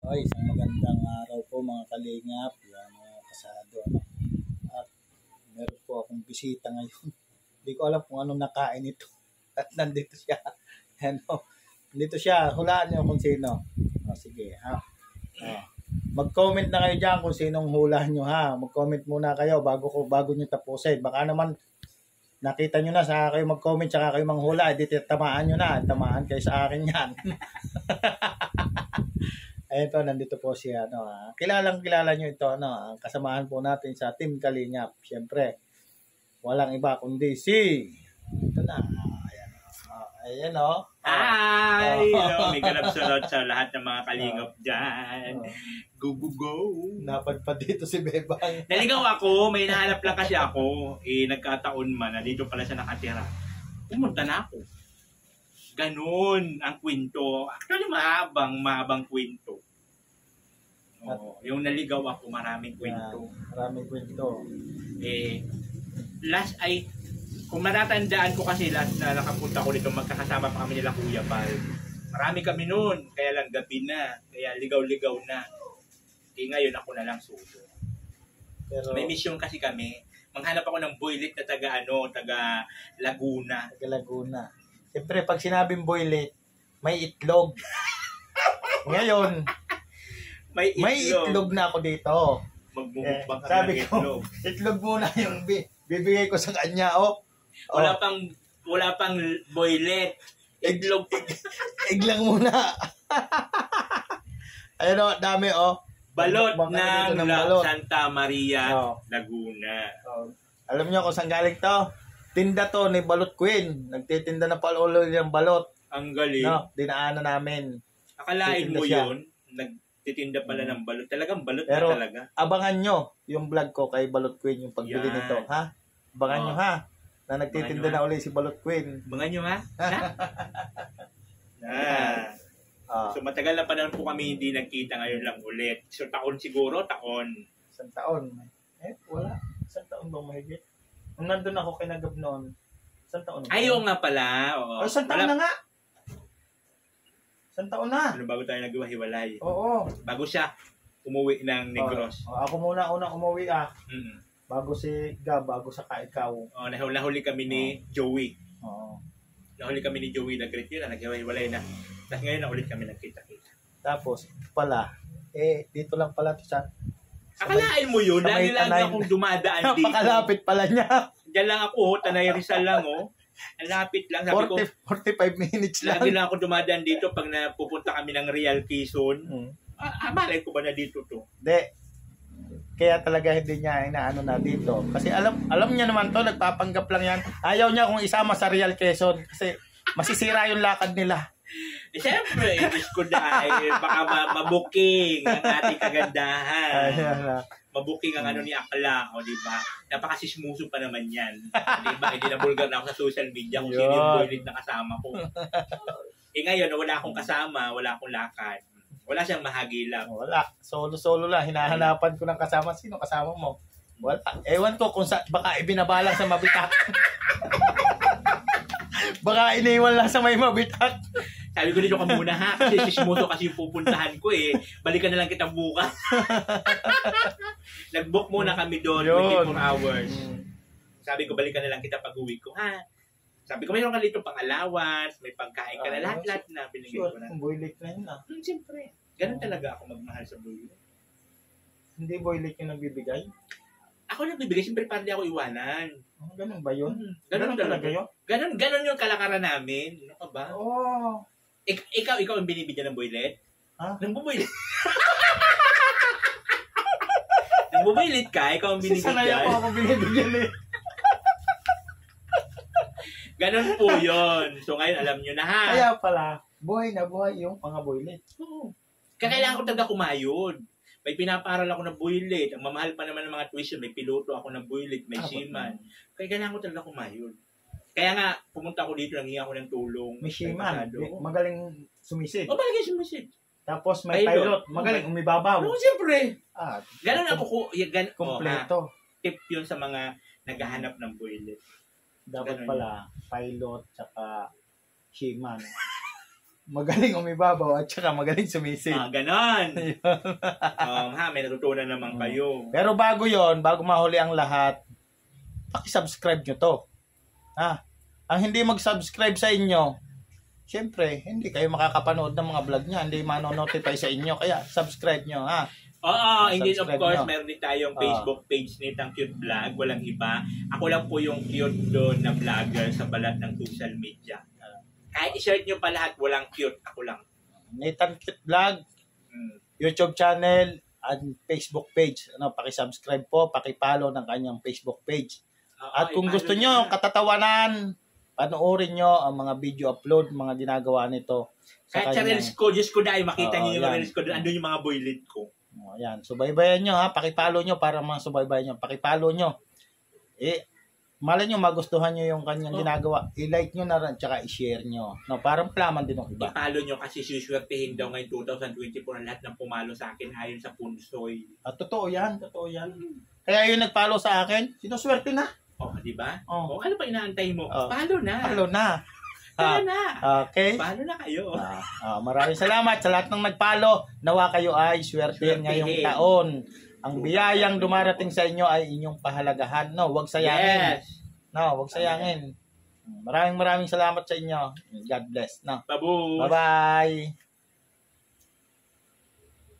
Okay, isang magandang araw po mga kalingap, yan, mga kasado. Ano? At meron po akong bisita ngayon. Hindi ko alam kung anong nakain ito. At nandito siya. Ano? Nandito siya. Hulaan niyo kung sino. Sige. Ha? Mag-comment na kayo dyan kung sinong hula nyo ha. Mag-comment muna kayo bago nyo tapusin. Baka naman nakita nyo na sa kayo mag-comment saka kayo manghula. Di tamaan nyo na. Tamaan kayo sa akin yan. Ayun po, nandito po siya. Kilala nyo ito. Ang kasamahan po natin sa Team Kalingap. Siyempre, walang iba kundi si... Ito na. Ayan o. Hi! Hello, may kalabsalot sa lahat ng mga kalingap dyan. Go, go, go! Napadpad dito si Bebang. Naligaw ako, may nahanap lang kasi ako. Nagkataon man, dito pala siya nakatira. Pumunta na ako. Ganun ang kwento. Actually, mahabang kwento. Yung naligaw ako, maraming kwento. Maraming kwento. Last ay, kung matatandaan ko kasi last na nakapunta ko dito, magkakasama pa kami nila Kuya Bal. Marami kami noon, kaya lang gabi na, kaya ligaw-ligaw na. Ngayon ako na lang solo. Pero may mission kasi kami. Manghanap ako ng boylet na taga Laguna. Taga Laguna. Siyempre, pag sinabing boylet, may itlog. Ngayon, may itlog na ako dito. Magmumukbang kami sabi ng ko, itlog muna yung bibigay ko sa kanya. Wala pang boylet. Itlog. Egg lang muna. Ayun o, dami o. Balot ng balot. Santa Maria, Laguna. Alam niyo kung saan galing to? Tinda to ni Balot Queen. Nagtitinda na pala yung balot. Ang galing. Dinaanan namin. Akalain mo yun, nagtitinda pala ng balot. Talagang balot pero, na talaga. Abangan nyo yung vlog ko kay Balot Queen, yung pagbili nito. Ha? Abangan nyo ha. Na nagtitinda na uli si Balot Queen. Abangan nyo ha? So matagal na pa naman po kami hindi nagkita, ngayon lang ulit. So taon siguro, Isang taon. Wala. Isang taon ba mahigit? Nung nandun ako kay Nagab noon, isang taon na. Ayaw nga pala. Isang taon na nga. Isang taon na. Bago tayo naghiwalay. Oo. Bago siya umuwi ng Negros. Ako muna umuwi Bago si Gab, bago sa ikaw. Nahuli kami ni Joey. Oo. Nahuli kami ni Joey, nag-greet yun, naghiwalay na. Tapos ngayon na ulit kami nagkita-kita. Tapos, pala, dito lang pala sa akalain mo yun, lagi akong dumadaan dito. Napakalapit pala niya. Diyan lang ako, Tanay Rizal lang Ang lapit lang. Sabi 45 minutes lang. Lagi lang ako dumadaan dito pag napupunta kami ng Real Quezon. Malay ko ba na dito to? Hindi. Kaya talaga hindi niya inaano na dito. Kasi alam niya naman to, nagpapanggap lang yan. Ayaw niya kung isama sa Real Quezon kasi masisira yung lakad nila. Siyempre, Diyos ko dahil baka mabuking ang ating kagandahan. Mabuking ang ni Akla, di ba? Napakasismuso pa naman yan. Di ba? Hindi na bulgar na ako sa social media kung sino yung boylet na kasama ko. Ngayon, wala akong kasama, wala akong lakad. Wala siyang mahagilap. Wala. Solo lang. Hinahanapan ko ng kasama. Sino kasama mo? Wala. Ewan ko kung baka ibinabalang sa mabitak. Baka iniwan lang sa may mabitak. Sabi ko dito ka muna ha. Kasi sismoso kasi yung pupuntahan ko Balikan na lang kita bukas. Nag-book muna kami doon. 24 hours. Sabi ko balikan na lang kita pag uwi ko ha. Sabi ko mayroon ka dito pang allowance. May pagkain ka na. Lahat na binigay ko na. Boylet na yun Siyempre. Ganun talaga ako magmahal sa boylet. Hindi boylet yung nagbibigay? Ako nagbibigay. Siyempre parang di ako iwanan. Ganun ba yun? Ganun talaga yun? Ganun yung kalakaran namin. Ano ka ba? Oo. Ikaw ang binibigyan ng boylet? Nang buboylet? Nang buboylet ka, ikaw ang binibigyan. Sanay ako binibigyan Ganun po yun. So ngayon alam nyo na ha. Kaya pala, buhay na buhay yung pang-boylet. Oo. Kailangan ko talaga kumayod. May pinaparal ako ng boylet. Ang mamahal pa naman ng mga tuition. May piloto ako ng boylet. May seaman. Kaya kailangan ko talaga kumayod. Kaya nga, pumunta ako dito, nangihan ko ng tulong. May seaman. Magaling sumisid. Magaling sumisid. Tapos may pilot. Magaling umibabaw. Siyempre. Ganun ako. Kompleto. Tip yun sa mga naghahanap ng boylet. Dapat pala, pilot, tsaka seaman. magaling umibabaw at saka magaling sumisid. Ganon. May natutunan naman kayo. Pero bago mahuli ang lahat, paki-subscribe nyo to. Ang hindi mag-subscribe sa inyo, syempre, hindi kayo makakapanood ng mga vlog niya, hindi mano-notify sa inyo, kaya subscribe nyo, And then of course, nyo. meron din tayong Facebook page nitang Cute Vlog, walang iba. Ako lang po yung cute doon na vlogger sa balat ng social media. Kahit i-share nyo pa lahat, walang cute, ako lang. Nathan Cute Vlog, YouTube channel, at Facebook page. Paki-subscribe po, paki-follow ng kanyang Facebook page. At kung gusto nyo, katatawanan, panoorin nyo ang mga video upload, mga ginagawa nito. Kahit sa Reels ko, Diyos ko dahil makita nyo yung Reels ko doon, andun yung mga boylet ko. Ayan, subaybayan nyo paki-follow nyo para mga subaybayan nyo. Paki-follow nyo. Malay nyo, magustuhan nyo yung kanyang ginagawa. I-like nyo na rin, tsaka i-share nyo. Parang plaman din ng iba. I-follow nyo kasi suswertehin daw ngayon 2024 ang lahat ng pumalo sa akin ayon sa punsoy. Totoo yan. Kaya yung nag-follow sa akin, sinuswerte na. Di ba? Ano pa inaantay mo? Follow na. Okay. Follow na kayo. Maraming salamat sa lahat ng nag-follow. Nawa kayo ay swertehin ngayong taon. Ang biyayang dumarating sa inyo ay inyong pahalagahan. Huwag sayangin. Yes. Huwag sayangin. Maraming salamat sa inyo. God bless. Babu. Bye-bye.